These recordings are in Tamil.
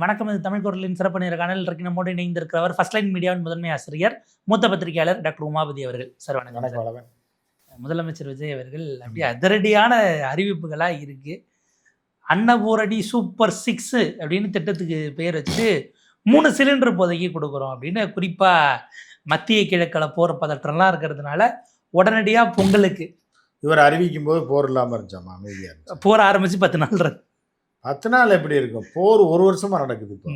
வணக்கம். இது தமிழ் குரலின் சிறப்பு நேர்காணல். இன்றைக்கு நம்மோடு இணைந்திருக்கிறவர் ஃபர்ஸ்ட் லைன் மீடியாவின் முதன்மை ஆசிரியர், மூத்த பத்திரிகையாளர் டாக்டர் உமாபதி அவர்கள். சார் வணக்கம். வணக்கம். முதலமைச்சர் விஜய் அவர்கள் அப்படியே அதிரடியான அறிவிப்புகளா இருக்கு. அன்னபூரணி சூப்பர் 6 அப்படின்னு திட்டத்துக்கு பெயர் வச்சுட்டு 3 சிலிண்டர் இப்போதைக்கு கொடுக்குறோம் அப்படின்னு குறிப்பா மத்திய கிழக்கில் போர் பதற்றம்லாம் இருக்கிறதுனால உடனடியா பொங்கலுக்கு இவர் அறிவிக்கும் போது போர் இல்லாமல் இருந்துச்சாமா, அமைதியா போர் ஆரம்பிச்சு 10 நாள் 10 நாள் எப்படி இருக்கும்? போர் 1 வருஷமா நடக்குது. இப்போ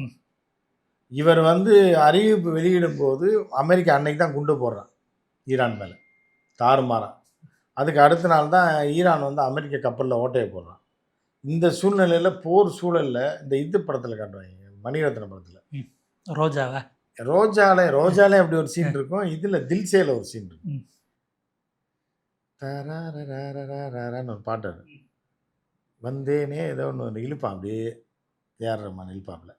இவர் அறிவிப்பு வெளியிடும் போது அமெரிக்கா அன்னைக்கு தான் குண்டு போடுறான் ஈரான் மேலே தாறுமாறா. அதுக்கு அடுத்த நாள் தான் ஈரான் அமெரிக்க கப்பலில் ஓட்டையை போடுறான். இந்த சூழ்நிலையில் போர் சூழலில் இந்த இது படத்தில் காட்டுவாங்க, மணிரத்ன படத்தில் ரோஜாலே அப்படி ஒரு சீன் இருக்கும். இதில் தில்சேல ஒரு சீன் இருக்கும். ஒரு பாட்டு வந்தேனே ஏதோ ஒன்று இழுப்பான், அப்படியே ஏறுறமான இழுப்பாப்பில்.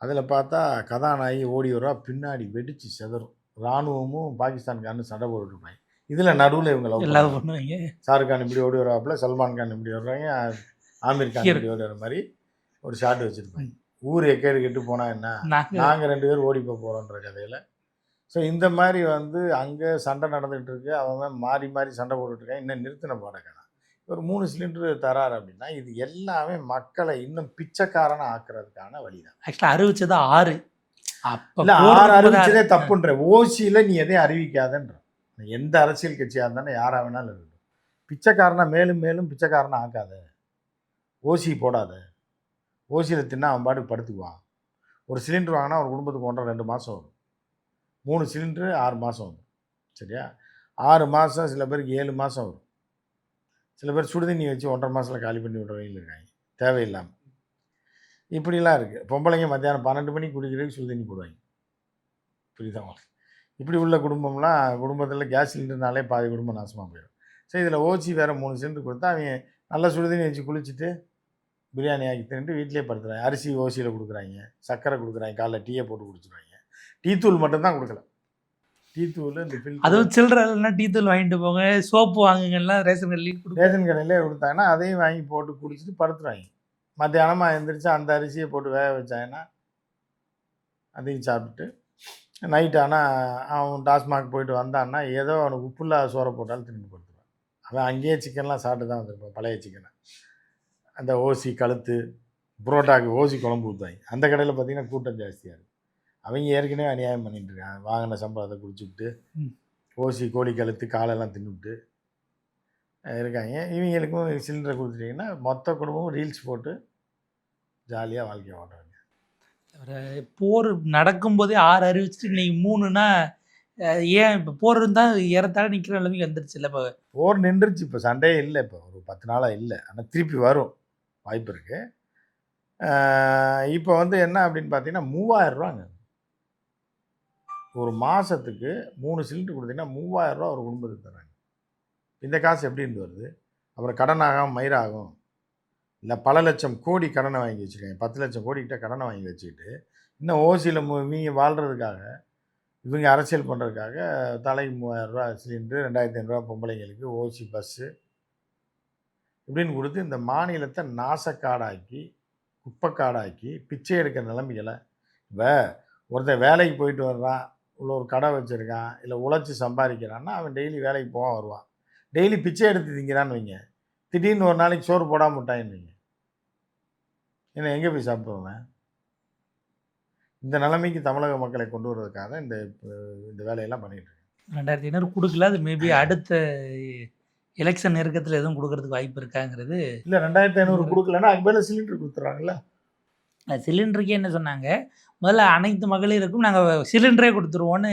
அதில் பார்த்தா கதாநாயகி ஓடி வரா, பின்னாடி வெடித்து செதறும். இராணுவமும் பாகிஸ்தான்காரனு சண்டை போட்டுருப்பாங்க. இதில் நடுவில் இவங்க லவ் பண்ணுவாங்க. ஷாருக் கான் இப்படி ஓடி வராப்புல, சல்மான் கான் இப்படி வர்றாங்க, ஆமீர் கான் இப்படி ஓடி வர மாதிரி ஒரு ஷாட் வச்சுருப்பாங்க. ஊர் எக்கேடு கெட்டு போனால் என்ன, நாங்கள் 2 பேர் ஓடி போகிறோன்ற கதையில். ஸோ இந்த மாதிரி அங்கே சண்டை நடந்துகிட்டு இருக்கு. அவங்க மாறி மாறி சண்டை போட்டுட்ருக்காங்க. இன்னும் நிறுத்தின பாடக்கான ஒரு 3 சிலிண்டர் தராரு அப்படின்னா இது எல்லாமே மக்களை இன்னும் பிச்சைக்காரனை ஆக்குறதுக்கான வழிதான். ஆக்சுவலாக அறிவிச்சது 6. இல்லை 6 அறிவிச்சதே தப்புன்ற. ஓசியில் நீ எதையும் அறிவிக்காதன்ற. எந்த அரசியல் கட்சியாக இருந்தாலும் யாராக வேணாலும் இருக்கட்டும், பிச்சைக்காரனா மேலும் மேலும் பிச்சைக்காரனை ஆக்காத. ஓசி போடாத. ஓசியில் தின்னா அவன் பாட்டுக்கு படுத்துக்குவான். ஒரு சிலிண்டர் வாங்கினா ஒரு குடும்பத்துக்கு 1.5-2 மாதம் வரும். 3 சிலிண்டரு 6 மாதம் வரும். சரியா? 6 மாதம், சில பேருக்கு 7 மாதம் வரும். சில பேர் சுடுதண்ணி வச்சு 1.5 மாதத்தில் காலி பண்ணி விட்றவங்க இருக்காங்க, தேவையில்லாமல். இப்படிலாம் இருக்குது. பொம்பளைங்க மத்தியானம் 12 மணிக்கு குடிக்கிறதுக்கு சுடுதண்ணி போடுவாங்க. புரியுதா? இப்படி உள்ள குடும்பத்தில் கேஸ் சிலிண்டர்னாலே பாதி குடும்பம் நாசமாக போயிடும். ஸோ இதில் ஓசி வேறு 3 சிலிண்டர் கொடுத்தா அவங்க நல்லா சுடுதண்ணி வச்சு குளிச்சுட்டு பிரியாணி ஆக்கி தின்ட்டு வீட்டிலே படுத்துறாங்க. அரிசி ஓசியில் கொடுக்குறாங்க, சர்க்கரை கொடுக்குறாங்க, காலைல டீயை போட்டு குடிச்சிடுவாங்க. டீ தூள் மட்டும்தான் கொடுக்கல. டீ தூள் இந்த அதுவும் சில்லறனா டீ தூள் வாங்கிட்டு போங்க, சோப்பு வாங்குங்கலாம் ரேஷன் கடையிலே கொடுத்தாங்கன்னா அதையும் வாங்கி போட்டு குடிச்சிட்டு படுத்துருவாங்க. மத்தியானமாக எழுந்திரிச்சு அந்த அரிசியை போட்டு வேக வச்சாங்கன்னா அதையும் சாப்பிட்டு நைட் ஆனால் அவன் டாஸ்மாக் போயிட்டு வந்தான்னா ஏதோ அவனுக்கு உப்புல்லா சோறை போட்டாலும் திரும்பி படுத்துருவான். அவன் அங்கேயே சிக்கன்லாம் சாப்பிட்டு தான் வந்துருப்பான், பழைய சிக்கனை. அந்த ஓசி கழுத்து புரோட்டாக்கு ஓசி குழம்பு ஊற்றுவாங்க. அந்த கடையில் பார்த்திங்கன்னா கூட்டம் ஜாஸ்தியாக இருக்குது. அவங்க ஏற்கனவே அநியாயம் பண்ணிட்டு இருக்காங்க. வாங்கின சம்பளத்தை குடிச்சுக்கிட்டு ஓசி கோழி கழுத்து காலெல்லாம் தின்னுவிட்டு இருக்காங்க. இவங்களுக்கும் சிலிண்டரை கொடுத்துட்டிங்கன்னா மொத்த குடும்பமும் ரீல்ஸ் போட்டு ஜாலியாக வாழ்க்கையை ஓட்டுறாங்க. போர் நடக்கும்போதே 6 அறிவிச்சுட்டு இன்னைக்கு 3னா ஏன் இப்போ போர் இருந்தால் ஏறத்தாழ நிற்கிற நிலைமைக்கு வந்துருச்சு. இல்லை இப்போ போர் நின்றுச்சு. இப்போ சண்டையே இல்லை. இப்போ ஒரு 10 நாளாக இல்லை. ஆனால் திருப்பி வரும் வாய்ப்பு இருக்குது. இப்போ என்ன அப்படின்னு பார்த்தீங்கன்னா 3000 ரூபாங்க ஒரு மாதத்துக்கு. 3 சிலிண்டர் கொடுத்தீங்கன்னா 3000 ரூபா ஒரு குடும்பத்துக்கு தராங்க. இந்த காசு எப்படி இருந்து வருது? அப்புறம் கடனாகும் மயிராகும். இல்லை பல லட்சம் கோடி கடனை வாங்கி வச்சுருக்காங்க. 10 லட்சம் கோடிக்கிட்ட கடனை வாங்கி வச்சுக்கிட்டு இன்னும் ஓசியில் இவங்க வாழ்கிறதுக்காக, இவங்க அரசியல் பண்ணுறதுக்காக தலைக்கு 3000 ரூபா சிலிண்டரு, 2500 ரூபா பொம்பளைங்களுக்கு, ஓசி பஸ்ஸு இப்படின்னு கொடுத்து இந்த மாநிலத்தை நாசக்காடாக்கி குப்பைக்காடாக்கி பிச்சை எடுக்கிற நிலைமைகளை. இப்போ ஒருத்தன் வேலைக்கு போயிட்டு வர்றான், உள்ள ஒரு கடை வச்சுருக்கான், இல்லை உழைச்சி சம்பாதிக்கிறான்னா அவன் டெய்லி வேலைக்கு போவான் வருவான். டெய்லி பிச்சை எடுத்து திங்கிறான்னு வைங்க, திடீர்னு ஒரு நாளைக்கு சோறு போடாமல் விட்டாயின்னு வைங்க, என்ன எங்கே போய் சாப்பிடுவேன்? இந்த நிலைமைக்கு தமிழக மக்களை கொண்டு வர்றதுக்காக இந்த வேலையெல்லாம் பண்ணிகிட்டு இருக்கேன். 2500 கொடுக்கல. அது மேபி அடுத்த எலெக்ஷன் நெருக்கத்தில் எதுவும் கொடுக்கறதுக்கு வாய்ப்பு இருக்காங்கிறது. இல்லை 2500 கொடுக்கலன்னா அதுக்கு மேலே சிலிண்டர் கொடுத்துட்றாங்களா? சிலிண்டருக்கே என்ன சொன்னாங்க, முதல்ல அனைத்து மகளிருக்கும் நாங்கள் சிலிண்டரே கொடுத்துருவோன்னு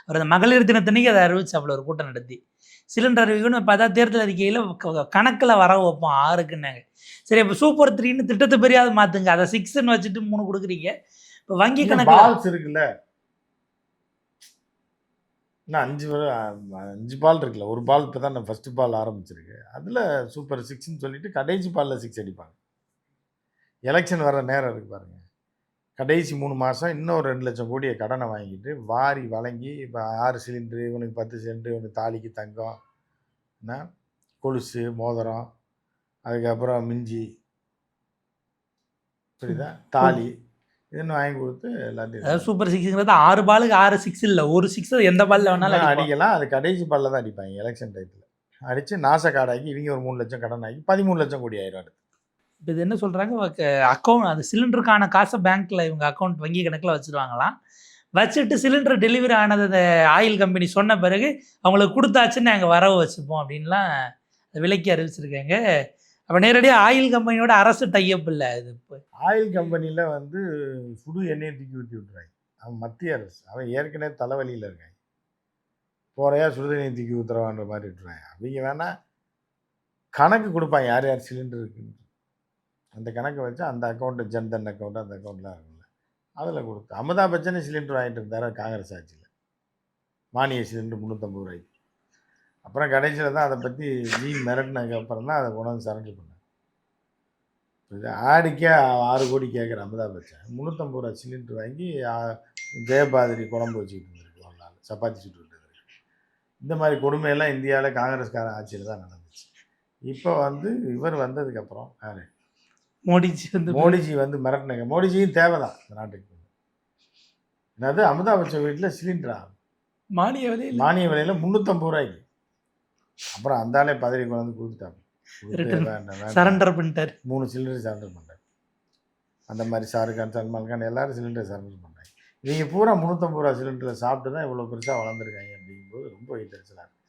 அவர் அந்த மகளிர் தினத்தன்னைக்கு அதை அறிவிச்சு அவ்வளோ ஒரு கூட்டம் நடத்தி சிலிண்டர் அறிவிக்கணும். பார்த்தா தேர்தல் அறிக்கையில் கணக்கில் வர வைப்போம் 6க்குன்னாங்க. சரி, இப்போ சூப்பர் 3ன்னு திட்டத்தை பெரியாவது மாற்றுங்க. அதை 6ன்னு வச்சுட்டு 3 கொடுக்குறீங்க. இப்போ வங்கி கணக்கு இருக்குல்ல, இன்னும் 5 பால் இருக்குல்ல. ஒரு பால் இப்போ தான் ஃபஸ்ட்டு பால் ஆரம்பிச்சிருக்கு. அதில் சூப்பர் 6ன்னு சொல்லிட்டு கடைசி பாலில் 6 அடிப்பாங்க. எலெக்ஷன் வர நேரம் இருக்குது பாருங்கள். கடைசி 3 மாதம் இன்னும் 2 லட்சம் கோடியை கடனை வாங்கிட்டு வாரி வழங்கி இப்போ 6 சிலிண்டரு, இவனுக்கு 10 சிலிண்டரு, இவனுக்கு தாலிக்கு தங்கம், என்ன கொலுசு மோதிரம், அதுக்கப்புறம் மிஞ்சி, புரியுதா, தாலி, இதுன்னு வாங்கி கொடுத்து எல்லாத்தையும் அதாவது சூப்பர் சிக்ஸுங்கிறது 6 பாலுக்கு 6 சிக்ஸ் இல்லை, ஒரு சிக்ஸ் எந்த பால்ல வேணாலும் அடிக்கலாம். அடிக்கலாம். அது கடைசி பால்ல தான் அடிப்பாங்க எலெக்ஷன் டயத்தில். அடித்து நாச காடாக்கி இவங்க ஒரு 3 லட்சம் கடன் ஆகி 13 லட்சம் கோடி ஆயிரம். இப்போ இது என்ன சொல்கிறாங்க, அக்கௌண்ட் அது சிலிண்டருக்கான காசை பேங்க்கில் இவங்க அக்கௌண்ட் வங்கி கணக்கில் வச்சுருவாங்களாம். வச்சுட்டு சிலிண்டர் டெலிவரி ஆனது அந்த ஆயில் கம்பெனி சொன்ன பிறகு அவங்களுக்கு கொடுத்தாச்சுன்னு நாங்கள் வரவு வச்சுப்போம் அப்படின்லாம் விலைக்கு அறிவிச்சிருக்காங்க. அப்போ நேரடியாக ஆயில் கம்பெனியோட அரசு டைப் இல்லை இது. இப்போ ஆயில் கம்பெனியில் வந்து சுடு எண்ணெயை தூக்கி ஊற்றி விட்டுறாங்க. அவன் மத்திய அரசு, அவன் ஏற்கனவே தலைவலியில் இருக்காங்க. போறையா சுடுதண்ணி தூக்கி ஊற்றுறவான்ற மாதிரி விட்டுறாங்க. அவங்க வேணால் கணக்கு கொடுப்பாங்க யார் யார் சிலிண்டர் இருக்குன்னு. அந்த கணக்கை வச்சு அந்த அக்கௌண்ட்டு ஜன்தன் அக்கௌண்ட்டு அந்த அக்கௌண்ட்லாம் இருக்குல்ல அதில் கொடுத்து. அமிதாப் பச்சனே சிலிண்டர் வாங்கிட்டு இருந்தார் காங்கிரஸ் ஆட்சியில், மானிய சிலிண்டர் 350 ரூபாய்க்கு. அப்புறம் கடைசியில் தான் அதை பற்றி மிரட்டினதுக்கு அப்புறம் தான் அதை கொண்டாந்து சரண்டர் பண்ணாங்க. இது ஆடிக்கே 6 கோடி கேட்குற அமிதாப் பச்சன் 350 ரூபா சிலிண்டர் வாங்கி ஜெயபாதிரி குழம்பு வச்சுக்கிட்டு இருந்திருக்கு ஒரு நாள், சப்பாத்தி சுட்டுக்கிட்டு இருக்கு. இந்த மாதிரி கொடுமையெல்லாம் இந்தியாவில் காங்கிரஸ்கார ஆட்சியில் தான் நடந்துச்சு. இப்போ வந்து இவர் வந்ததுக்கப்புறம் யார் மோடிஜி வந்து மிரட்டினாங்க. மோடிஜியும் தேவை தான் இந்த நாட்டுக்கு. என்னது அமிதாப் பச்சன் வீட்டில் சிலிண்டரா மானிய விலையில் 350 ரூபாய்க்கு. அப்புறம் அந்தாலே பதவி கொண்டு கொடுத்துட்டாங்க, சரண்டர் பண்ணிட்டார். 3 சிலிண்டர் சரண்டர் பண்ணார். அந்த மாதிரி ஷாருக்கான், சல்மான் கான் எல்லாரும் சிலிண்டர் சரண்டர் பண்ணாங்க. இவங்க பூரா 350 ரூபா சிலிண்டரில் சாப்பிட்டு தான் இவ்வளோ பெருசாக வளர்ந்துருக்காங்க. அப்படிங்கும்போது ரொம்ப வைத்தறிச்சலாக இருக்கு.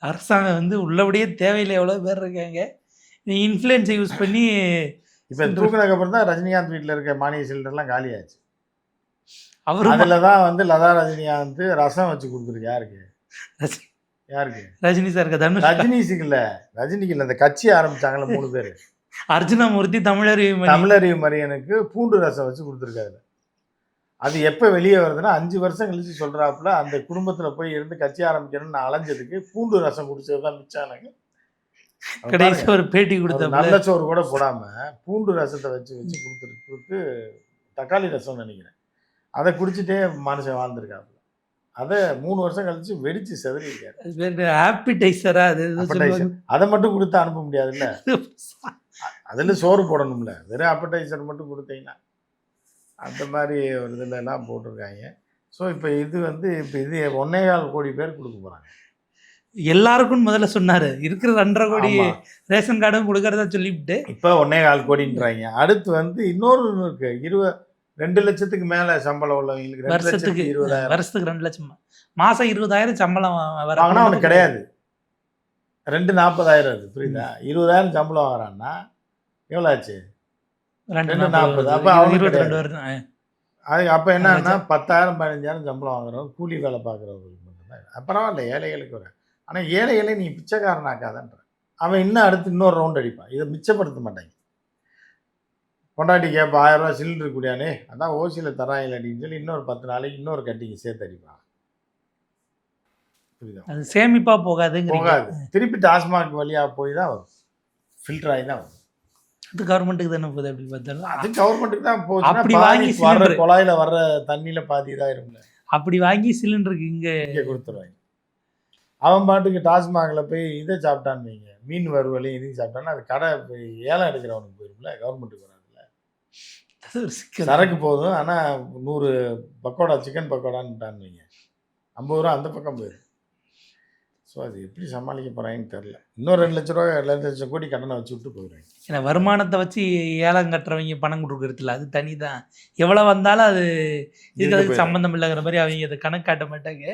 அரசாங்கம் வந்து உள்ளபடியே தேவையில்லை, எவ்வளோ பேர் இருக்காங்க. இன்ஃப்ளூயன்ஸை யூஸ் பண்ணி இப்போ தூக்குனதுக்கு அப்புறம் தான் ரஜினிகாந்த் வீட்டில் இருக்க மானிய சிலிண்டர்லாம் காலியாச்சு. அவர் அதில் தான் வந்து லதா ரஜினிகாந்த் ரசம் வச்சு கொடுத்துருக்கு. யாருக்கு ரஜினி சார் ரஜினிக்கு இல்லை, அந்த கட்சி ஆரம்பிச்சாங்கல்ல 3 பேர், அர்ஜுனமூர்த்தி, தமிழறிவு மரியனுக்கு பூண்டு ரசம் வச்சு கொடுத்துருக்காரு. அது எப்போ வெளியே வருதுன்னா 5 வருஷம் கழிச்சு சொல்கிறாப்புல அந்த குடும்பத்தில் போய் இருந்து கட்சி ஆரம்பிக்கணும்னு அலைஞ்சதுக்கு பூண்டு ரசம் குடிச்சது தான் மிச்சானாங்க. கடைசி ஒரு பேட்டி கொடுத்த நல்ல சோறு கூட போடாமல் பூண்டு ரசத்தை வச்சு கொடுத்துருக்கு. தக்காளி ரசம் நினைக்கிறேன். அதை குடிச்சிட்டே மனுஷன் வாழ்ந்துருக்காப்புல. அதை 3 வருஷம் கழிச்சு வெடிச்சு செதறிருக்காரு. ஆப்பிடைசரா அதை மட்டும் கொடுத்து அனுப்ப முடியாதுல்ல, அதில் சோறு போடணும்ல. வெறும் ஆப்பிடைசர் மட்டும் கொடுத்தீங்கன்னா அந்த மாதிரி ஒரு இதில் எல்லாம் போட்டிருக்காங்க. ஸோ இப்போ இது வந்து இது 1.25 கோடி பேர் கொடுக்க போகிறாங்க. எல்லாருக்கும் முதல்ல சொன்னார், இருக்கிற 2.5 கோடி ரேஷன் கார்டும் கொடுக்கறதா சொல்லிவிட்டு இப்போ 1.25 கோடின்றாங்க. அடுத்து வந்து இன்னொரு இருக்கு, 2 லட்சத்துக்கு மேலே சம்பளம் உள்ளவங்களுக்கு வருஷத்துக்கு 2 லட்சம், மாதம் 20,000 சம்பளம் வாங்கினா அவனுக்கு கிடையாது. 2,40,000 அது புரியுதா? 20,000 சம்பளம் வாங்குறான்னா எவ்வளோ ஆச்சு? 2,40,000. அப்போ அவனுக்கு 22 வருது. அது அப்போ என்னன்னா 10,000 15,000 சம்பளம் வாங்குறவங்க கூலி வேலை பார்க்குறவங்களுக்கு மட்டும்தான். அப்புறம் இல்லை ஏழைகளுக்கு வர. ஆனால் ஏழைகளை நீ பிச்சைக்காரனாக்காதன்ற. அவன் இன்னும் அடுத்து இன்னொரு ரவுண்ட் அடிப்பான். இதை மிச்சப்படுத்த மாட்டாங்க. கொண்டாட்டி கேட்ப 1000 ரூபா சிலிண்டர் கூடியானே, அதான் ஓசியில் தராங்க அப்படின்னு சொல்லி இன்னொரு 10 நாளைக்கு இன்னொரு கட்டிங்க சேர்த்து அடிப்பான். புரியுதா? அது சேமிப்பாக போகாது. திருப்பி டாஸ்மாக் வழியாக போய் தான் வரும், ஃபில்டர் ஆகி தான் வரும். அது கவர்மெண்ட்டுக்கு தானே போகுது. அப்படி பார்த்தாலும் அது கவர்மெண்ட்டுக்கு தான் போகுது. அப்படி வாங்கி வர்ற குழாயில் வர்ற தண்ணியில் பாதி இதாயிரும்ல. அப்படி வாங்கி சிலிண்டருக்கு இங்கே கொடுத்துருவாங்க. அவன் பாட்டுக்கு டாஸ்மாகில் போய் இதை சாப்பிட்டான்னு வைங்க, மீன் வறுவலையும் இதையும் சாப்பிட்டான்னா அது கடை போய் ஏலம் எடுக்கிறவனுக்கு போயிரும்ல, கவர்மெண்ட்டுக்கு வராதுல்ல. சரக்கு போதும், ஆனால் 100 பக்கோடா சிக்கன் பக்கோடான்னு வைங்க, 50 ரூபா அந்த பக்கம் போயிடும். ஸோ அது எப்படி சமாளிக்க போகிறாங்கன்னு தெரில. இன்னும் 2 லட்ச ரூபா 2 லட்சம் கோடி கடனை வச்சு விட்டு போயிடுவாங்க. ஏன்னா வருமானத்தை வச்சு ஏலம் கட்டுறவங்க பணம் கொடுக்குறதுல அது தனி தான். எவ்வளோ வந்தாலும் அது இதுக்கு சம்மந்தம் இல்லைங்கிற மாதிரி அவங்க அதை கணக்கு காட்ட மாட்டாங்க.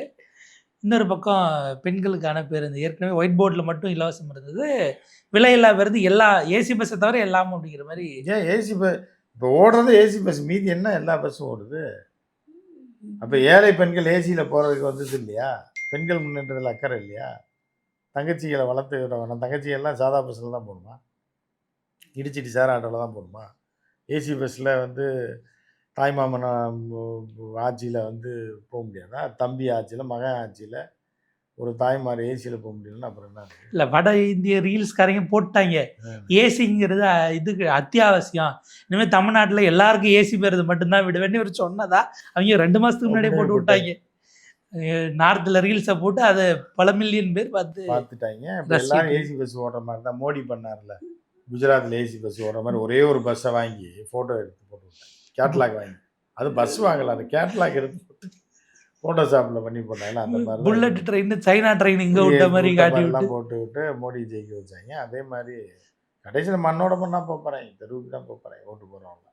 இன்னொரு பக்கம் பெண்களுக்கான பேருந்து ஏற்கனவே ஒயிட் போர்டில் மட்டும் இலவசம் இருந்தது, விலையில்லா பேருந்து எல்லா ஏசி பஸ்ஸை தவிர எல்லாமே அப்படிங்கிற மாதிரி. ஏன் ஏசி பஸ் இப்போ ஓடுறது ஏசி பஸ், மீதி என்ன எல்லா பஸ்ஸும் ஓடுது. அப்போ ஏழை பெண்கள் ஏசியில் போகிறதுக்கு வந்தது இல்லையா? பெண்கள் முன்னேற்றத்தில் அக்கறை இல்லையா? தங்கச்சிகளை வளர்த்து விட வேணாம். தங்கச்சிகள்லாம் சாதா பஸ்ஸில் தான் போகணுமா? இடிச்சிட்டு சேர ஆட்டோவில் தான் போகணுமா? ஏசி பஸ்ஸில் வந்து தாய்மாமன் ஆட்சியில் வந்து போக முடியாதா? தம்பி ஆட்சியில், மகன் ஆட்சியில் ஒரு தாய்மார் ஏசியில் போக முடியலன்னு அப்புறம் என்ன? இல்லை, வட இந்திய ரீல்ஸ்காரங்க போட்டாங்க ஏசிங்கிறது இதுக்கு அத்தியாவசியம், இனிமேல் தமிழ்நாட்டில் எல்லாருக்கும் ஏசி பேருந்து மட்டும்தான் விடுவேன்னு ஒரு சொன்னதா அவங்க 2 மாதத்துக்கு முன்னாடியே போட்டு விட்டாங்க. நார்த்தில் ரீல்ஸை போட்டு அதை பல மில்லியன் பேர் பார்த்துட்டாங்க. இப்போ எல்லாரும் ஏசி பஸ் ஓடுற மாதிரி தான் மோடி பண்ணார்ல, குஜராத்தில் ஏசி பஸ் ஓடுற மாதிரி ஒரே ஒரு பஸ்ஸை வாங்கி ஃபோட்டோ எடுத்து போட்டு விட்டாங்க, கேட்லாக் வாங்கி. அது பஸ் வாங்கலாம், அந்த கேட்லாக் எடுத்து போட்டு ஃபோட்டோஷாப்பில் பண்ணி போட்டாங்களா அந்த மாதிரி புல்லட் ட்ரெயின் சைனா ட்ரெயின் இங்கே விட்ட மாதிரி காட்டி விட்டு போட்டு விட்டு மோடி ஜெயிக்க வச்சாங்க. அதே மாதிரி கடைசியில் மண்ணோட மண்ணா போகிறேன், தெருவுக்கு தான் போகிறேன் ஓட்டு போகிறவங்க.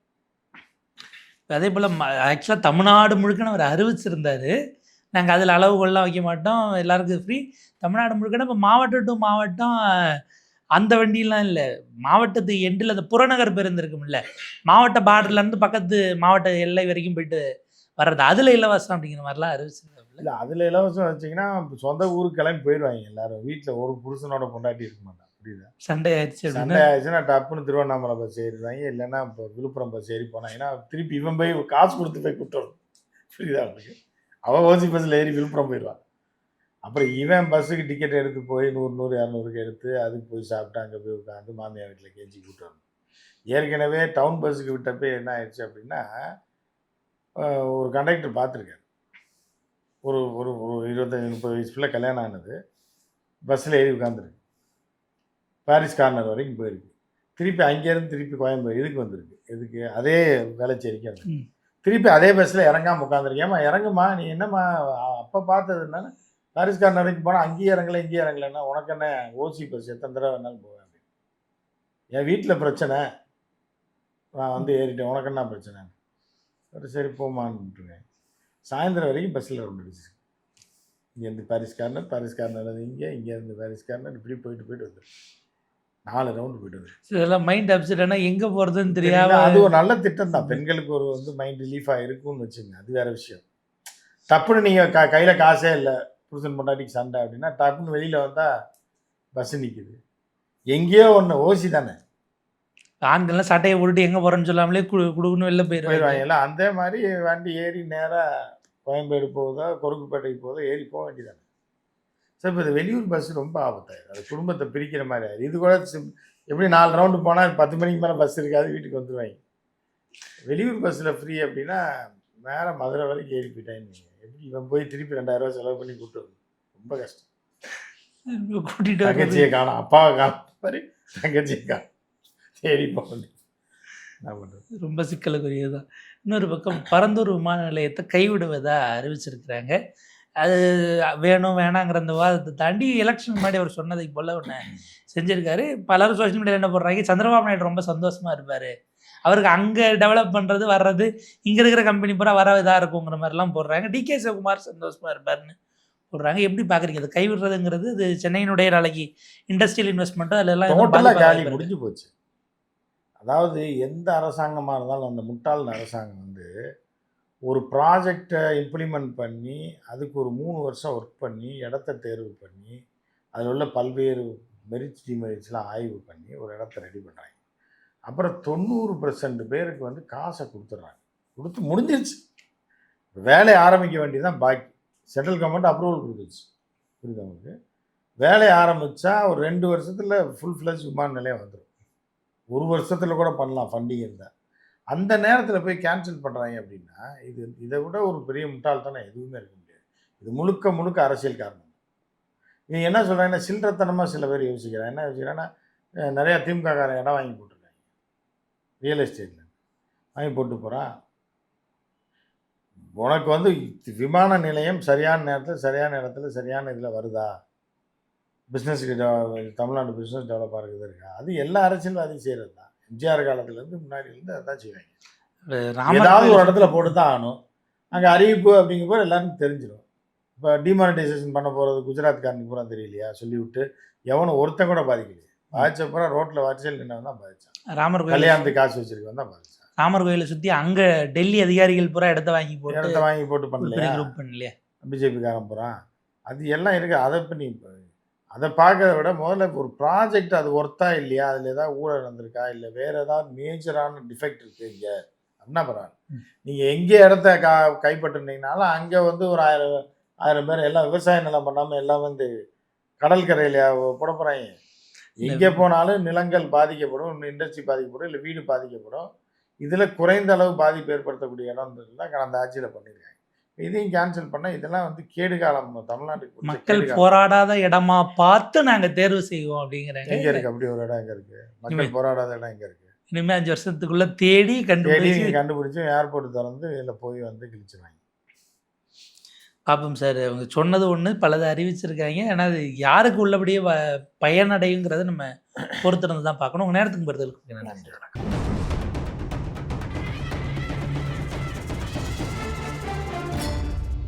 அதே போல் ஆக்சுவலாக தமிழ்நாடு முழுக்கன்னு அவர் அறிவிச்சிருந்தார். நாங்கள் அதில் அளவுகோல்லாம் வைக்க மாட்டோம், எல்லாருக்கும் ஃப்ரீ. தமிழ்நாடு முழுக்கன்னா இப்போ மாவட்டம் டு மாவட்டம் அந்த வண்டியெலாம் இல்லை. மாவட்டத்து எண்டில் அந்த புறநகர் பேருந்து இருக்கும்ல, மாவட்ட பார்டர்லேருந்து பக்கத்து மாவட்ட எல்லை வரைக்கும் போயிட்டு வர்றது, அதில் இலவசம் அப்படிங்கிற மாதிரிலாம் அறிவிச்சிருந்தாங்க. இல்லை அதில் இலவசம் வச்சிங்கன்னா சொந்த ஊருக்கு கிளம்பி போயிடுவாங்க எல்லாரும். வீட்டில் ஒரு புருஷனோட பொண்டாட்டி இருக்க மாட்டாங்க. புரியுதா? சண்டை ஆயிடுச்சு சண்டை ஆயிடுச்சுன்னா டப்புன்னு திருவண்ணாமலை பஸ் ஏறிடுவாங்க, இல்லைன்னா இப்போ விழுப்புரம் பஸ் ஏறி போனாங்கன்னா திருப்பி இவன் போய் காசு கொடுத்து போய் கூட்டு வரணும். புரியுதா அவனுக்கு? அவன் ஓசி பஸ்ஸில் ஏறி விழுப்புரம் போயிடுவான். அப்புறம் இவன் பஸ்ஸுக்கு டிக்கெட் எடுத்து போய் 100 200க்கு எடுத்து அதுக்கு போய் சாப்பிட்டு அங்கே போய் உட்காந்து மாமியார் வீட்டில் கெஞ்சி கூட்டு வரணும். ஏற்கனவே டவுன் பஸ்ஸுக்கு விட்டப்போ என்ன ஆயிடுச்சு அப்படின்னா, ஒரு கண்டக்டர் பார்த்துருக்காரு. ஒரு ஒரு ஒரு 25-30 வயசுக்குள்ளே கல்யாணம் ஆனது, பஸ்ஸில் ஏறி உட்காந்துருக்கு, பாரிஸ் கார்னர் வரைக்கும் போயிருக்கு. திருப்பி அங்கேருந்து திருப்பி கோயம்புத்தூர் இதுக்கு வந்திருக்கு. எதுக்கு? அதே வேளச்சேரிக்கு வந்து திருப்பி அதே பஸ்ஸில் இறங்காமல் உட்காந்துருக்கேம்மா, இறங்குமா நீ என்னம்மா அப்போ பார்த்ததுனால பாரிஸ் கார்னர் வரைக்கும் போனால் அங்கேயும் இறங்கலை இங்கேயும் இறங்கலைன்னா உனக்கு என்ன ஓசி பஸ் எத்தனை தடவை வேணாலும் போவேன் அப்படின்னு. என் வீட்டில் பிரச்சனை, நான் வந்து ஏறிட்டேன், உனக்கு என்ன பிரச்சனை? சரி போமான்னு சாயந்தரம் வரைக்கும் பஸ்ஸில் ரவுண்ட் அடிச்சு, இங்கேருந்து பாரிஸ் கார்னர் இங்கேருந்து பாரிஸ் கார்னர் இப்படி போயிட்டு வந்து 4 ரவுண்டு போயிட்டு வந்து. இதெல்லாம் மைண்ட் அப்செட் ஆனால் எங்கே போகிறதுன்னு தெரியாம. அது ஒரு நல்ல திட்டம் தான், பெண்களுக்கு ஒரு வந்து மைண்ட் ரிலீஃபாக இருக்கும்னு வச்சுங்க. அது வேறு விஷயம். டப்புன்னு நீங்கள் கையில் காசே இல்லை, புருஷன் பொண்டாட்டிக்கு சண்டை அப்படின்னா டப்புன்னு வெளியில் வந்தால் பஸ்ஸு நிற்கிது, எங்கேயோ ஒன்று ஓசி தானே. ஆண்கள்லாம் சட்டையை போட்டுட்டு எங்கே போகிறேன்னு சொல்லாமலே குடுக்குன்னு வெளில போயிடுவாங்கல்ல. அதே மாதிரி வண்டி ஏறி நேராக கோயம்பேடு போகுதோ கொருக்குப்பேட்டைக்கு போகுதோ ஏறி போக வேண்டியதானே. சார் இப்போ இந்த வெளியூர் பஸ்ஸு ரொம்ப ஆபத்தாயிடும், அது குடும்பத்தை பிரிக்கிற மாதிரி ஆயிடும். இது கூட எப்படி 4 ரவுண்டு போனால் 10 மணிக்கு மேலே பஸ் இருக்காது, வீட்டுக்கு வந்துடுவாங்க. வெளியூர் பஸ்ஸில் ஃப்ரீ அப்படின்னா வேறு மதுரை வரைக்கும் ஏறி போயிட்டாங்க. எப்படி இவன் போய் திருப்பி 2000 ரூபா செலவு பண்ணி கூப்பிட்டு வரணும், ரொம்ப கஷ்டம். கூட்டிகிட்டு தங்கச்சியை காணும், அப்பாவை காணும், மாதிரி தங்கச்சியை காணும், தேடி போகணும். என்ன பண்ணுறது? ரொம்ப சிக்கலுக்குரியதுதான். இன்னொரு பக்கம் பரந்தூர் விமான நிலையத்தை கைவிடுவதாக அறிவிச்சிருக்கிறாங்க. அது வேணும் வேணாங்கிற அந்த வாதத்தை தாண்டி எலெக்ஷன் முன்னாடி அவர் சொன்னதை போல் ஒன்று செஞ்சுருக்காரு. பலரும் சோஷியல் மீடியாவில் என்ன போடுறாங்க, சந்திரபாபு நாயுடு ரொம்ப சந்தோஷமாக இருப்பார், அவருக்கு அங்கே டெவலப் பண்ணுறது வர்றது இங்கே இருக்கிற கம்பெனி பூரா வர இதாக இருக்குங்கிற மாதிரிலாம் போடுறாங்க. டிகே சிவகுமார் சந்தோஷமாக இருப்பார்னு போடுறாங்க. எப்படி பார்க்குறீங்க அதை கைவிடுறதுங்கிறது? இது சென்னையினுடைய நாளைக்கு இண்டஸ்ட்ரியல் இன்வெஸ்ட்மெண்ட்டோ அதிலெல்லாம் டோட்டலாக காலி முடிஞ்சு போச்சு. அதாவது எந்த அரசாங்கமாக இருந்தாலும் அந்த முட்டாள் அரசாங்கம் வந்து ஒரு ப்ராஜெக்டை இம்ப்ளிமெண்ட் பண்ணி அதுக்கு ஒரு 3 வருஷம் ஒர்க் பண்ணி இடத்த தேர்வு பண்ணி அதில் உள்ள பல்வேறு மெரிட்ஸ் டிமெரிட்ஸ்லாம் ஆய்வு பண்ணி ஒரு இடத்த ரெடி பண்ணுறாங்க. அப்புறம் 90% பேருக்கு வந்து காசை கொடுத்துட்றாங்க, கொடுத்து முடிஞ்சிருச்சு, வேலையை ஆரம்பிக்க வேண்டியதான் பாக்கி. சென்ட்ரல் கவர்மெண்ட் அப்ரூவல் கொடுத்துருச்சு. புரியுது உங்களுக்கு? வேலையை ஆரம்பித்தா ஒரு 2 வருஷத்தில் ஃபுல் ஃப்ளெஜ் விமான நிலையம் வந்துடும். 1 வருஷத்தில் கூட பண்ணலாம் ஃபண்டிங் இருந்தால். அந்த நேரத்தில் போய் கேன்சல் பண்ணுறாங்க அப்படின்னா இதை விட ஒரு பெரிய முட்டாள்தானே எதுவுமே இருக்க முடியாது. இது முழுக்க அரசியல் காரணம். இவங்க என்ன சொல்கிறாங்கன்னா, சில்லறத்தனமாக சில பேர் யோசிக்கிறாங்க. என்ன யோசிக்கிறாங்கன்னா, நிறையா திமுககாரன் இடம் வாங்கி போட்டிருக்காங்க, ரியல் எஸ்டேட்டில் வாங்கி போட்டு போகிறான். உனக்கு வந்து விமான நிலையம் சரியான நேரத்தில் சரியான இடத்துல சரியான இதில் வருதா? பிஸ்னஸுக்கு தமிழ்நாடு பிஸ்னஸ் டெவலப் ஆகிறது இருக்கா? அது எல்லா அரசியல்வாதியும் செய்கிறது தான். எம்ஜிஆர் காலத்துலேருந்து முன்னாடிலேருந்து அதான் செய்வாங்க. ஏதாவது ஒரு இடத்துல போட்டு தான் ஆகணும். அங்கே அறிவிப்பு அப்படிங்கும்போது எல்லாருக்கும் தெரிஞ்சிடும். இப்போ டிமானிட்டைசேஷன் பண்ண போகிறது குஜராத்காரனுக்கு பூரா தெரியலையா? சொல்லிவிட்டு எவனும் ஒருத்தன் கூட பாதிக்கலையே. பாதிச்ச பூரா ரோட்டில் வரிசையில் நின்றவன் தான் பாதிச்சான். ராமர் கோயில் கல்யாணத்துக்கு காசு வச்சிருக்கவன் தான் பாதிச்சான். ராமர் கோயிலை சுற்றி அங்கே டெல்லி அதிகாரிகள் பூரா இடத்த வாங்கி போட்டு பண்ணலையா? பிஜேபிக்காரன் பூரா அது எல்லாம் இருக்குது. அதை பண்ணி அதை பார்க்கறத விட முதல்ல ஒரு ப்ராஜெக்ட் அது ஒர்த்தா இல்லையா, அதில் ஏதாவது ஊழல் நடந்திருக்கா, இல்லை வேறு ஏதாவது மேஜரான டிஃபெக்ட் இருக்குது இங்கே அப்படின்னா பரவாயில்ல. நீங்கள் எங்கே இடத்த கைப்பற்றினீங்கனாலும் அங்கே வந்து ஒரு 1000 பேர் எல்லாம் விவசாய நிலம் பண்ணாமல் எல்லாம் வந்து கடற்கரையில் போட போகிறாங்க. எங்கே போனாலும் நிலங்கள் பாதிக்கப்படும், இண்டஸ்ட்ரி பாதிக்கப்படும், இல்லை வீடு பாதிக்கப்படும். இதில் குறைந்த அளவு பாதிப்பு ஏற்படுத்தக்கூடிய இடம்ன்றதுலாம் கடந்த ஆட்சியில் பண்ணியிருக்காங்க. இதையும் கேன்சல் பண்ணால் இதெல்லாம் வந்து கேடு காலம். தமிழ்நாட்டுக்கு மக்கள் போராடாத இடமா பார்த்து நாங்கள் தேர்வு செய்வோம் அப்படிங்கிறாங்க. எங்கே இருக்குது அப்படி ஒரு இடம்? எங்கே இருக்குது மக்கள் போராடாத இடம்? எங்கே இருக்குது? இனிமேல் 5 வருஷத்துக்குள்ள தேடி கண்டுபிடிச்சு கண்டுபிடிச்சி ஏர்போர்ட் திறந்து இதில் போய் வந்து கிழிச்சிருவாங்க. பார்ப்போம் சார். அவங்க சொன்னது ஒன்று, பலதை அறிவிச்சிருக்காங்க. ஆனால் அது யாருக்கு உள்ளபடியே பயனடையுங்கிறத நம்ம பொறுத்திருந்து தான் பார்க்கணும். உங்கள் நேரத்துக்கு பதிலுக்கு நன்றி. நன்றி, வணக்கம்.